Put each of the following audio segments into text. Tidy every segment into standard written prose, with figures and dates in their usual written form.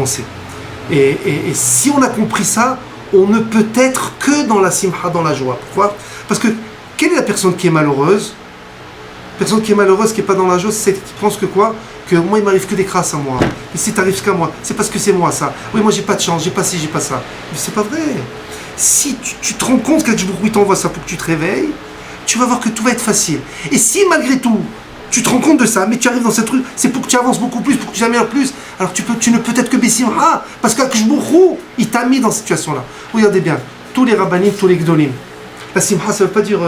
avancer. Et si on a compris ça, on ne peut être que dans la simha, dans la joie. Pourquoi? Parce que quelle est la personne qui est malheureuse? La personne qui est malheureuse, qui n'est pas dans la joie, c'est celle qui pense que quoi? Que moi, il m'arrive que des crasses à moi. Et si t'arrives qu'à moi, c'est parce que c'est moi ça. Oui, moi j'ai pas de chance, j'ai pas ci, j'ai pas ça. Mais c'est pas vrai. Si tu te rends compte qu'Hadjbroui t'envoie ça pour que tu te réveilles, tu vas voir que tout va être facile. Et si malgré tout, tu te rends compte de ça, mais tu arrives dans cette truc, c'est pour que tu avances beaucoup plus, pour que tu améliores plus, alors tu ne peux être que Bessim. Ah, parce qu'Hadjbroui, il t'a mis dans cette situation-là. Regardez bien, tous les rabbanim, tous les gdolim. La simha, ça veut pas dire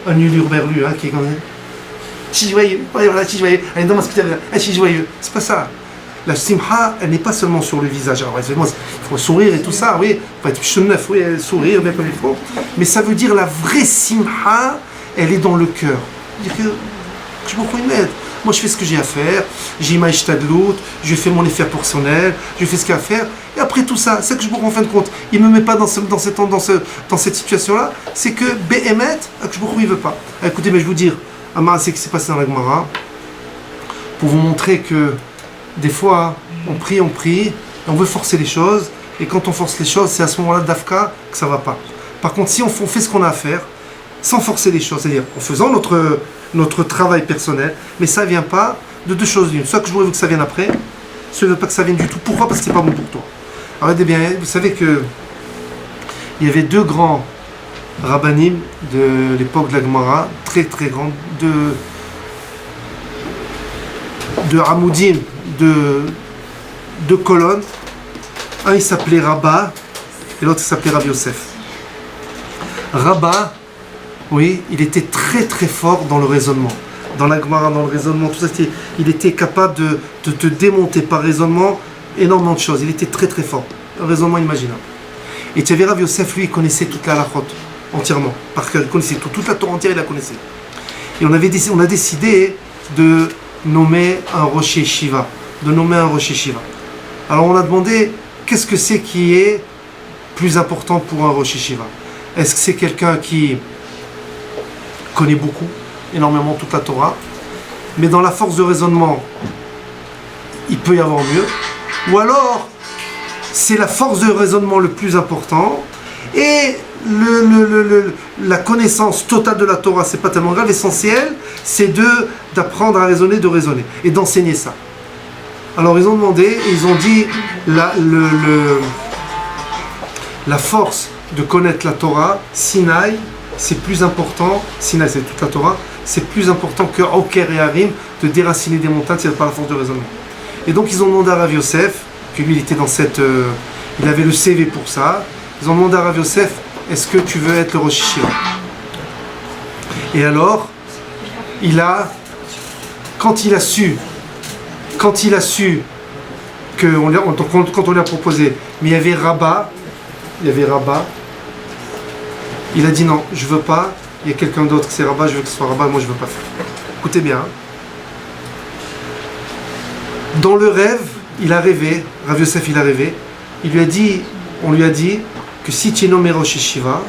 un nul hurberlu, hein, qui est quand même. Si joyeux, voilà, si joyeux, allez dans ma secrétaire, si joyeux. C'est pas ça. La simha, elle n'est pas seulement sur le visage. Alors, il faut sourire et tout ça, oui. Il faut être neuf, oui, sourire, bien comme il faut. Mais ça veut dire la vraie simha, elle est dans le cœur. C'est-à-dire que je me crois une aide. Moi, je fais ce que j'ai à faire. J'ai ma ishtadlout, je fais mon effort personnel, je fais ce qu'il y a à faire. Et après tout ça, c'est que je me rends en fin de compte. Il ne me met pas dans cette situation-là. C'est que Behemet, que je me crois, il ne veut pas. Alors, écoutez, mais je vais vous dire. C'est ce qui s'est passé dans la Gemara, pour vous montrer que des fois on prie, et on veut forcer les choses, et quand on force les choses, c'est à ce moment-là d'Afka que ça ne va pas. Par contre, si on fait ce qu'on a à faire, sans forcer les choses, c'est-à-dire en faisant notre travail personnel, mais ça ne vient pas de deux choses l'une. Soit que je voudrais que ça vienne après, soit je ne veux pas que ça vienne du tout. Pourquoi? Parce que ce n'est pas bon pour toi. Alors, regardez bien, vous savez que il y avait deux grands rabbanim de l'époque de la Gemara, très très grands, de Hamoudim, de colonnes. Un il s'appelait Rabba et l'autre il s'appelait Rabbi Yosef. Rabba, oui, il était très très fort dans le raisonnement. Dans la Gemara, dans le raisonnement, tout ça, il était capable de te démonter par raisonnement énormément de choses. Il était très très fort, un raisonnement inimaginable. Et tu avais Rabbi Yosef, lui, il connaissait toute la halachot entièrement, par cœur, il connaissait toute la Torah entière, il la connaissait. Et on a décidé de nommer un Rosh Yeshiva, Alors on a demandé, qu'est-ce que c'est qui est plus important pour un Rosh Yeshiva? Est-ce que c'est quelqu'un qui connaît beaucoup, énormément toute la Torah, mais dans la force de raisonnement, il peut y avoir mieux, ou alors c'est la force de raisonnement le plus important, et la connaissance totale de la Torah, c'est pas tellement grave. L'essentiel, c'est d'apprendre à raisonner, de raisonner et d'enseigner ça. Alors ils ont demandé, et ils ont dit la force de connaître la Torah, Sinaï, c'est plus important. Sinaï, c'est toute la Torah, c'est plus important que Oker et Harim, de déraciner des montagnes, c'est par la force de raisonnement. Et donc ils ont demandé à Rav Yosef, que lui il était dans il avait le CV pour ça. Ils ont demandé à Rav Yosef, est-ce que tu veux être le Rosh Yeshiva? Et alors, quand il a su que quand on lui a proposé, mais il y avait Rabba, il a dit non, je veux pas, il y a quelqu'un d'autre, c'est Rabba, je veux que ce soit Rabba, moi je veux pas faire. Écoutez bien. Dans le rêve, il a rêvé, Rav Yosef il a rêvé, on lui a dit que si tu es nommé Rosh Yeshiva,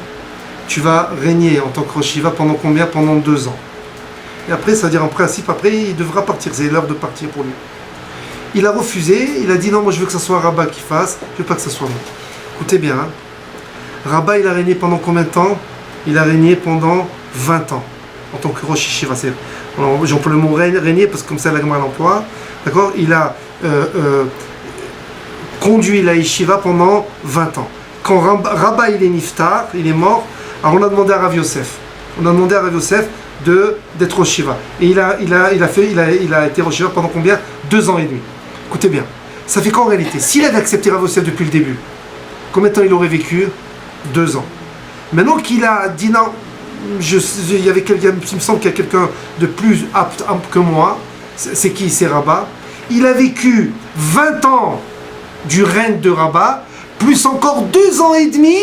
tu vas régner en tant que Rosh Yeshiva pendant combien? Pendant 2 ans. Et après, c'est-à-dire en principe, après, il devra partir. C'est l'heure de partir pour lui. Il a refusé, il a dit non, moi je veux que ce soit Rabba qui fasse, je veux pas que ce soit moi. Écoutez bien, hein. Rabba, il a régné pendant combien de temps? Il a régné pendant 20 ans, en tant que Rosh Yeshiva. J'emploie le mot régner, parce que comme ça, la Gemara l'emploie. D'accord? Il a conduit la Yeshiva pendant 20 ans. Quand Rabba il est niftar, il est mort, alors on a demandé à Rav Yosef. D'être Rosh Yeshiva. Et il a été Rosh Yeshiva pendant combien? 2 ans et demi. Écoutez bien, ça fait qu'en réalité, s'il avait accepté Rav Yosef depuis le début, combien de temps il aurait vécu? 2 ans. Maintenant qu'il a dit non, il me semble qu'il y a quelqu'un de plus apte que moi, c'est qui? C'est Rabba. Il a vécu 20 ans du règne de Rabba, plus encore 2 ans et demi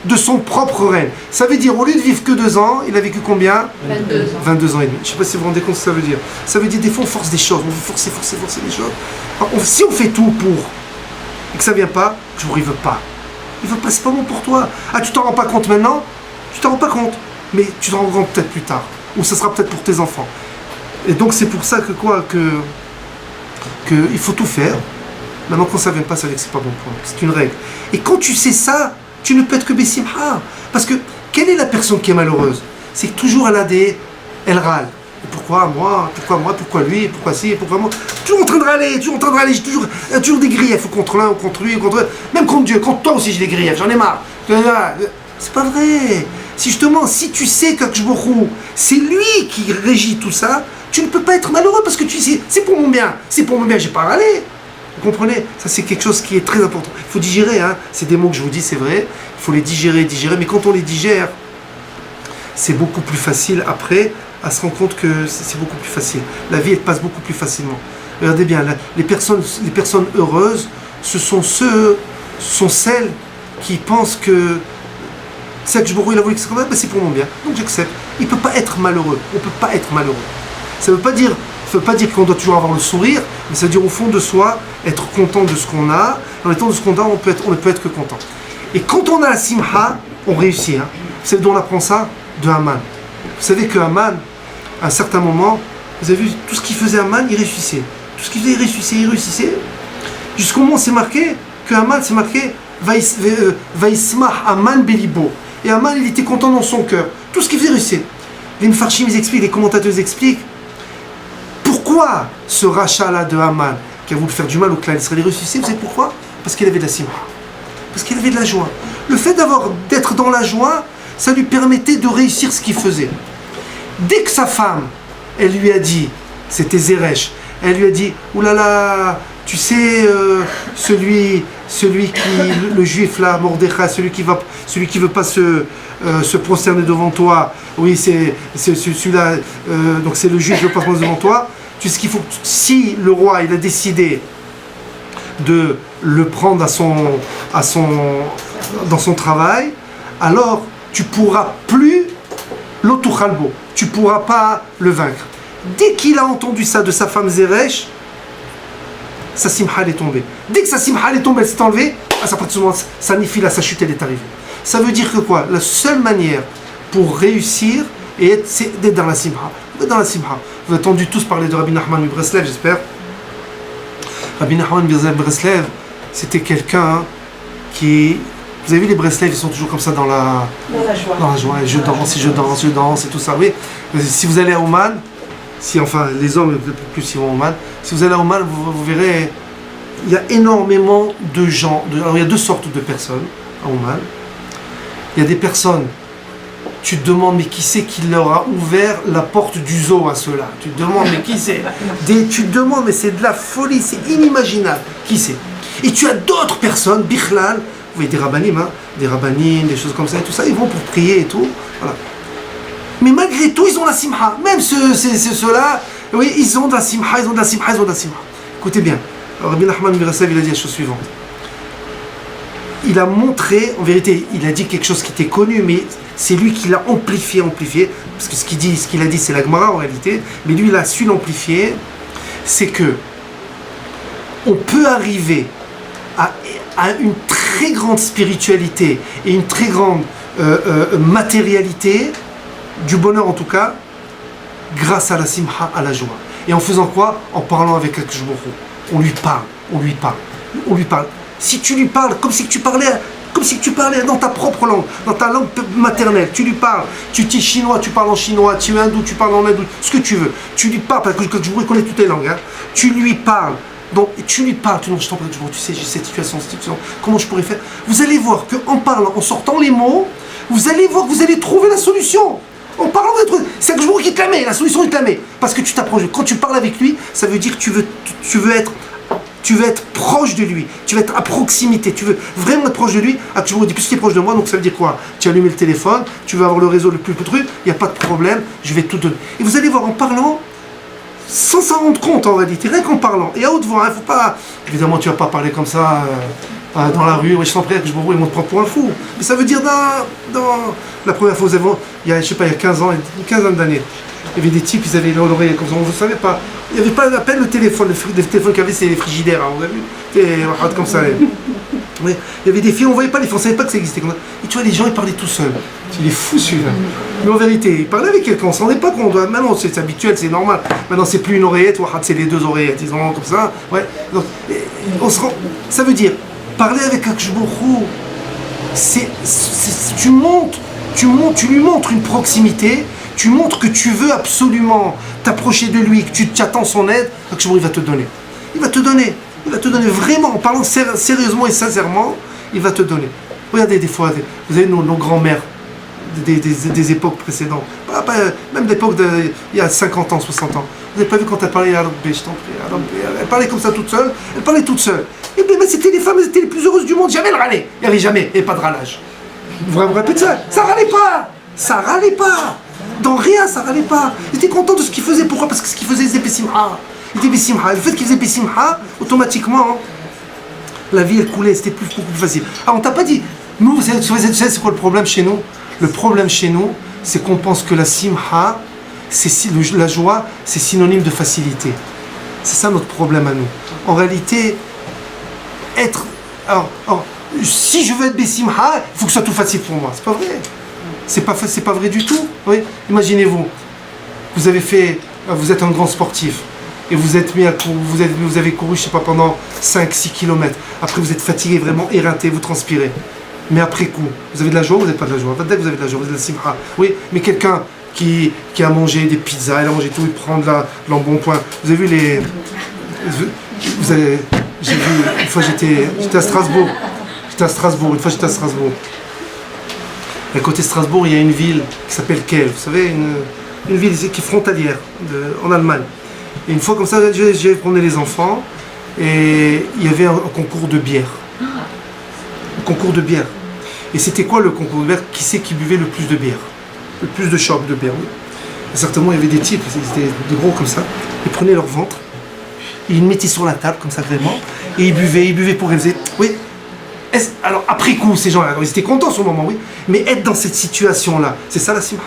de son propre règne. Ça veut dire, au lieu de vivre que 2 ans, il a vécu combien? 22 ans. 22 ans et demi. Je ne sais pas si vous vous rendez compte ce que ça veut dire. Ça veut dire, des fois, on force des choses. On veut forcer des choses. Alors, si on fait tout pour, et que ça ne vient pas, il ne veut pas. Il ne veut pas, c'est pas bon pour toi. Ah, tu t'en rends pas compte maintenant? Tu t'en rends pas compte. Mais tu t'en rends compte peut-être plus tard. Ou ça sera peut-être pour tes enfants. Et donc, c'est pour ça que il faut tout faire. Maintenant, quand ça ne vient pas, ça veut dire que c'est pas bon pour nous. C'est une règle. Et quand tu sais ça, tu ne peux être que Bessimha. Parce que, quelle est la personne qui est malheureuse? C'est que toujours elle râle. Et pourquoi moi? Pourquoi lui? Pourquoi ci? Pourquoi moi? Toujours en train de râler, j'ai toujours des griefs contre l'un ou contre lui, même contre Dieu, contre toi aussi j'ai des griefs, j'en ai marre. C'est pas vrai. Si justement, si tu sais qu'Akjborou, c'est lui qui régit tout ça, tu ne peux pas être malheureux parce que tu sais, c'est pour mon bien, j'ai pas râlé. Vous comprenez? Ça c'est quelque chose qui est très important. Il faut digérer, hein. C'est des mots que je vous dis, c'est vrai. Il faut les digérer, mais quand on les digère, c'est beaucoup plus facile après à se rendre compte que c'est beaucoup plus facile. La vie, elle passe beaucoup plus facilement. Regardez bien, les personnes heureuses, ce sont celles qui pensent que c'est que je il a voulu que c'est comme ça, c'est pour mon bien. Donc j'accepte. Il ne peut pas être malheureux. On ne peut pas être malheureux. Ça ne veut pas dire qu'on doit toujours avoir le sourire, mais ça veut dire au fond de soi, être content de ce qu'on a. Dans les temps de ce qu'on a, on ne peut être que content. Et quand on a la simha, on réussit. Hein. Vous savez d'où on apprend ça? De Haman. Vous savez que Haman, à un certain moment, vous avez vu, tout ce qu'il faisait Haman, il réussissait. Tout ce qu'il faisait, il réussissait. Jusqu'au moment où c'est marqué que Haman, c'est marqué Vaismah Haman Belibo. Et Haman, il était content dans son cœur. Tout ce qu'il faisait réussir. Les Mfarshim, ils expliquent, les commentateurs expliquent pourquoi ce rachat-là de Haman, qui a voulu faire du mal au clan Israël, réussissait. Vous savez pourquoi? Parce qu'il avait de la simha. Parce qu'il avait de la joie. Le fait d'être dans la joie, ça lui permettait de réussir ce qu'il faisait. Dès que sa femme, elle lui a dit, c'était Zeresh, elle lui a dit, oulala, tu sais, celui qui, le juif là, Mordechai, celui qui veut pas se prosterner devant toi, oui, c'est celui-là, donc c'est le juif qui veut pas se prosterner devant toi. Tu sais ce qu'il faut, si le roi, il a décidé de le prendre dans son travail, alors tu pourras plus l'autuchalbo, tu pourras pas le vaincre. Dès qu'il a entendu ça de sa femme Zeresh, sa simha est tombée. Dès que sa simha est tombée, elle s'est enlevée, sa nifila, sa chute, elle est arrivée. Ça veut dire que quoi? La seule manière pour réussir, c'est d'être dans la simha. Dans la simha. Vous avez entendu tous parler de Rabbi Nachman de Breslev, j'espère. Rabbi Nachman de Breslev, c'était quelqu'un qui... Vous avez vu les Breslev, ils sont toujours comme ça dans la joie. Je danse et tout ça. Oui. Si vous allez à Oman, enfin les hommes plus si vont à Oman, si vous allez à Oman, vous verrez, il y a énormément de gens. Alors il y a deux sortes de personnes à Oman. Il y a des personnes, tu te demandes mais qui c'est qui leur a ouvert la porte du zoo à ceux-là. Tu te demandes mais qui c'est. Tu te demandes mais c'est de la folie, c'est inimaginable. Qui c'est. Et tu as d'autres personnes, Bichlal, vous voyez des rabbanim, des choses comme ça et tout ça, ils vont pour prier et tout. Voilà. Mais malgré tout, ils ont la simha. Même ceux-là, oui, ils ont de la simha. Écoutez bien. Alors, Rabbi Nachman de Breslev, il a dit la chose suivante. Il a montré, en vérité, il a dit quelque chose qui était connu, mais c'est lui qui l'a amplifié, parce que ce qu'il a dit, c'est la Gemara en réalité, mais lui, il a su l'amplifier, c'est que on peut arriver à une très grande spiritualité et une très grande matérialité, du bonheur en tout cas, grâce à la simha, à la joie. Et en faisant quoi? En parlant avec Akjborou. On lui parle. Si tu lui parles comme si tu parlais dans ta propre langue, dans ta langue maternelle, tu lui parles, tu es chinois, tu parles en chinois, tu es hindou, tu parles en hindou, ce que tu veux. Tu lui parles, parce que Akjborou connaît toutes les langues, hein. Tu lui parles. Donc, tu lui parles, tu dis, je t'en prie, tu sais, j'ai cette situation, comment je pourrais faire? Vous allez voir qu'en parlant, en sortant les mots, vous allez voir que vous allez trouver la solution. En parlant de trucs, c'est que je vous qui te la met, la solution il te la met. Parce que tu t'approches. Quand tu parles avec lui, ça veut dire que tu veux être proche de lui, tu veux être à proximité, tu veux vraiment être proche de lui. Ah, tu me dis, puisqu'il est proche de moi, donc ça veut dire quoi? Tu as allumé le téléphone, tu veux avoir le réseau le plus truc, il n'y a pas de problème, je vais tout donner. Et vous allez voir en parlant, sans s'en rendre compte en réalité, rien qu'en parlant, et à haute voix, faut pas, évidemment tu vas pas parler comme ça dans la rue, je t'en prie, que je ils vont te prendre pour un fou, mais ça veut dire dans la première fois, il y a 15 ans, une quinzaine d'années, il y avait des types, ils avaient l'oreille comme ça, on ne savait pas, il n'y avait pas à peine le téléphone, les téléphones qu'il y avait, c'est les frigidaires, hein, vous avez vu, comme ça, Oui, il y avait des filles, on ne voyait pas les filles, on ne savait pas que ça existait. Et tu vois, les gens, ils parlaient tout seuls. Il est fou celui-là. Mais en vérité, il parlait avec quelqu'un, on ne se rendait pas compte. Maintenant, c'est habituel, c'est normal. Maintenant, c'est plus une oreillette, c'est les deux oreillettes, ils ont comme ça. Ouais. Donc, ça veut dire, parler avec Akshbourou, tu lui montres une proximité, tu montres que tu veux absolument t'approcher de lui, que tu attends son aide, Akshbourou, il va te donner. Il va te donner. Il va te donner vraiment, en parlant sérieusement et sincèrement, il va te donner. Regardez des fois, vous avez nos grands-mères des époques précédentes, même l'époque il y a 50 ans, 60 ans. Vous n'avez pas vu quand elle parlait, elle parlait comme ça toute seule, elle parlait toute seule. Et bien c'était les femmes, elles étaient les plus heureuses du monde, jamais elles râlaient. Il n'y avait jamais, et pas de râlage. Vous vous rappelez de ça? Ça râlait pas. Ça râlait pas. Dans rien, ça râlait pas. Ils étaient contents de ce qu'ils faisaient. Pourquoi? Parce que ce qu'ils faisaient, ils étaient pessimha. Il était Bessimha. Le fait qu'il faisait Bessimha, automatiquement, la vie elle coulait, c'était beaucoup plus facile. Ah, on t'a pas dit. Nous, vous savez, c'est quoi le problème chez nous? Le problème chez nous, c'est qu'on pense que la Simha, la joie, c'est synonyme de facilité. C'est ça notre problème à nous. En réalité, si je veux être Bessimha, il faut que ce soit tout facile pour moi. C'est pas vrai. C'est pas vrai du tout. Oui. Imaginez-vous, vous êtes un grand sportif. Et vous êtes mis à courir, vous avez couru, je sais pas, pendant 5-6 km. Après, vous êtes fatigué, vraiment éreinté, vous transpirez. Mais après coup, vous avez de la joie ou vous n'avez pas de la joie? Peut-être que vous avez de la joie, vous avez de la simha. Oui, mais quelqu'un qui a mangé des pizzas, il a mangé tout, il prend de l'embonpoint. Vous avez vu j'ai vu, une fois j'étais à Strasbourg. Une fois j'étais à Strasbourg. Et à côté de Strasbourg, il y a une ville qui s'appelle Kiel. Vous savez, une ville qui est frontalière en Allemagne. Et une fois comme ça, j'ai promené les enfants et il y avait un concours de bière. Un concours de bière. Et c'était quoi le concours de bière? Qui c'est qui buvait le plus de bière? Le plus de chocs de bière. Et certainement, il y avait des types, ils étaient de gros comme ça. Ils prenaient leur ventre, ils le mettaient sur la table comme ça vraiment, et ils buvaient pour réaliser. Oui. Alors après coup, ces gens-là, ils étaient contents sur le moment, oui. Mais être dans cette situation-là, c'est ça la simha.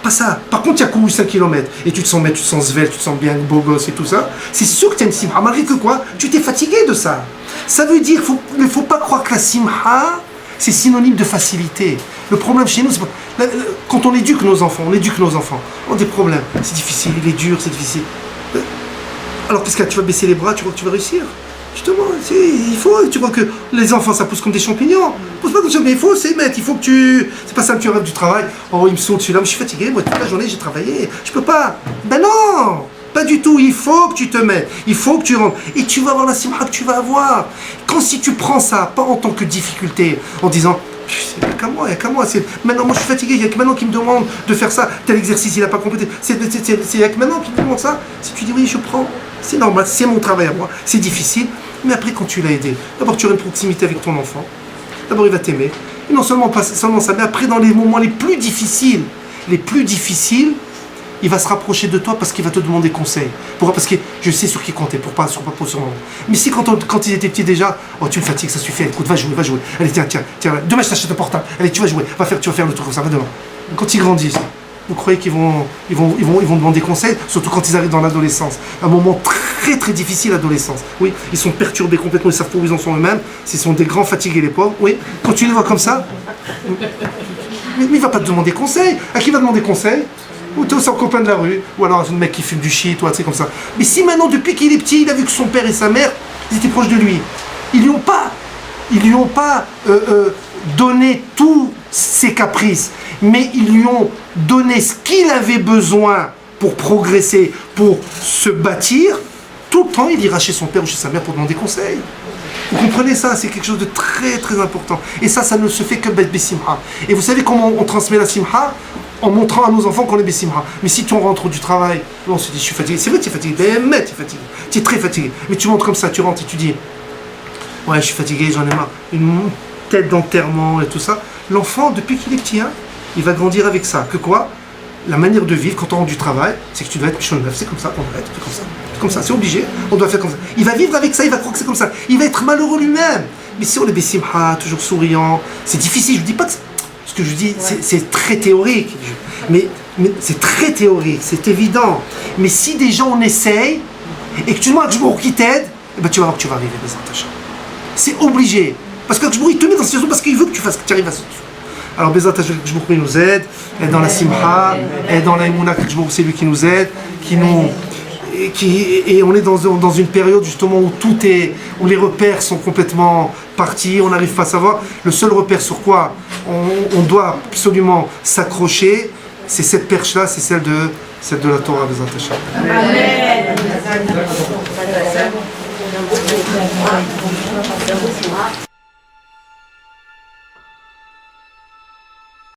Pas ça. Par contre, tu as couru 5 km et tu te sens svelte, tu te sens bien beau gosse et tout ça. C'est sûr que tu as une simha. Malgré que quoi, tu t'es fatigué de ça. Ça veut dire qu'il ne faut pas croire que la simha, c'est synonyme de facilité. Le problème chez nous, c'est pas, quand on éduque nos enfants, on a des problèmes. C'est difficile, il est dur, c'est difficile. Alors qu'est-ce que tu vas baisser les bras, tu crois que tu vas réussir? Justement, tu vois que les enfants ça pousse comme des champignons. Pousse pas comme ça, mais il faut s'y mettre, il faut que tu. C'est pas ça que tu rêves du travail. Oh, il me saute celui-là, mais je suis fatigué, moi toute la journée j'ai travaillé, je peux pas. Ben non, pas du tout, il faut que tu te mettes, il faut que tu rentres. Et tu vas avoir la simha que tu vas avoir. Si tu prends ça, pas en tant que difficulté, en disant. Il n'y a qu'à moi, maintenant moi je suis fatigué, il n'y a que maintenant qui me demande de faire ça, tel exercice il n'a pas complété, il n'y a que maintenant qui me demande ça, si tu dis oui je prends, c'est normal, c'est mon travail à moi, c'est difficile, mais après quand tu l'as aidé, d'abord tu auras une proximité avec ton enfant, d'abord il va t'aimer, et non seulement ça, mais après dans les moments les plus difficiles, il va se rapprocher de toi parce qu'il va te demander conseil. Pourquoi? Parce que je sais sur qui compter, pour pas sur moi. Mais si quand ils étaient petits déjà, oh tu me fatigues, ça suffit, écoute, va jouer. Allez tiens, demain je t'achète un portable, allez tu vas jouer, tu vas faire le truc comme ça, va demain. Quand ils grandissent, vous croyez qu'ils vont demander conseil, surtout quand ils arrivent dans l'adolescence. Un moment très très difficile, l'adolescence. Oui, ils sont perturbés complètement, ils savent pas où ils en sont eux-mêmes, ils sont des grands fatigués les pauvres. Oui, quand tu les vois comme ça, mais il va pas te demander conseil. À qui va demander conseil? Ou t'es aussi un copain de la rue, ou alors un mec qui fume du shit, ou tu sais comme ça. Mais si maintenant, depuis qu'il est petit, il a vu que son père et sa mère, ils étaient proches de lui, ils lui ont pas donné tous ses caprices, mais ils lui ont donné ce qu'il avait besoin pour progresser, pour se bâtir. Tout le temps, il ira chez son père ou chez sa mère pour demander conseil. Vous comprenez ça? C'est quelque chose de très très important. Et ça ne se fait que Bessimha. Et vous savez comment on transmet la simha? En montrant à nos enfants qu'on est Bessimha. Mais si tu rentres du travail, on se dit je suis fatigué. C'est vrai que tu es fatigué, mais tu es fatigué. Tu es très fatigué. Mais tu montres comme ça, tu rentres et tu dis ouais, je suis fatigué, j'en ai marre. Une tête d'enterrement et tout ça. L'enfant, depuis qu'il est petit, il va grandir avec ça. Que quoi? La manière de vivre quand on rentre du travail, c'est que tu dois être Michon Neuf, c'est comme ça, on doit être comme ça. C'est comme ça, c'est obligé, on doit faire comme ça. Il va vivre avec ça, il va croire que c'est comme ça. Il va être malheureux lui-même. Mais si on est Bessimha, toujours souriant, c'est difficile. Je ne dis pas que ce que je dis, c'est très théorique. Mais c'est très théorique, c'est évident. Mais si déjà on essaye, et que tu demandes à Jbour qui t'aide, eh ben tu vas voir que tu vas arriver, les attachants. C'est obligé. Parce que il te met dans cette situation parce qu'il veut que tu arrives à ce. Alors Bezat Hashem, il nous aide, et dans la Simha, et dans la Emouna, c'est lui qui nous aide, et on est dans une période justement où les repères sont complètement partis, on n'arrive pas à savoir. Le seul repère sur quoi on doit absolument s'accrocher, c'est cette perche-là, c'est celle de la Torah Bezat Hashem. Amen.